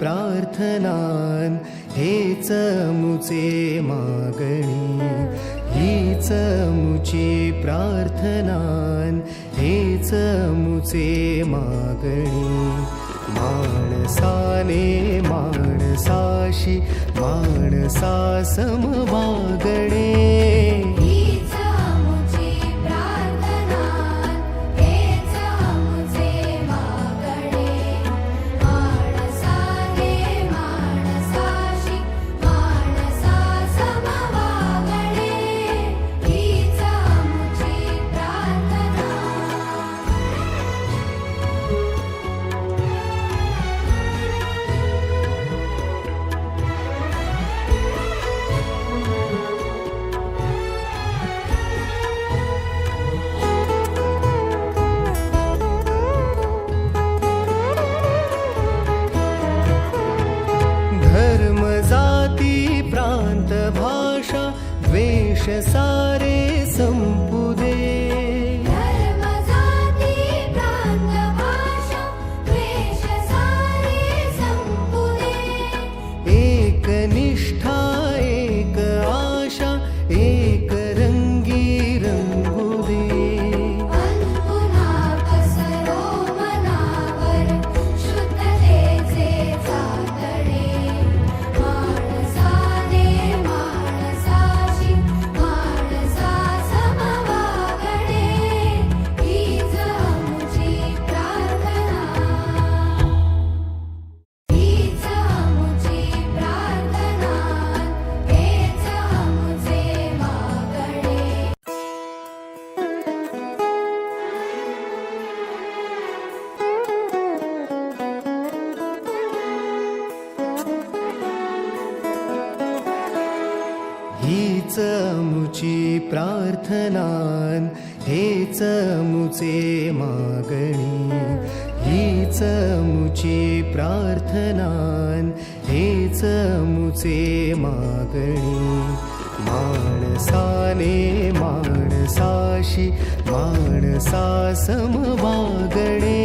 प्रार्थनान हेच मुचे मागणी, हीच मुची प्रार्थनान हेच मुचे मागणी. माणसाने माणसाशी माणसा सम वागणे, हीच मुची प्रार्थना हेच मुचे मागणे. माणसाने माणसाशी माणसा सम वागणे, हीच मुची प्रार्थना. धर्म जाती प्रांत भाषा द्वेष सारे संपू दे. धर्म जाती प्रांत भाषा द्वेष सारे संपू दे. एक निष्ठा एक आशा एक रंगी रंगू दे. पुन्हा पसरो मनावर शुद्धतेचे चातडे. माणसाने माणसाशी माणसा सम वागणे, हीच मुची प्रार्थना. हीच मुची प्रार्थना हेच मुचे मागणे. हीच मुची प्रार्थनान हेच मुचे मागणी, हीच मुची प्रार्थनान हेच मुचे मागणी. माणसाने माणसाशी माणसा सम वागणे,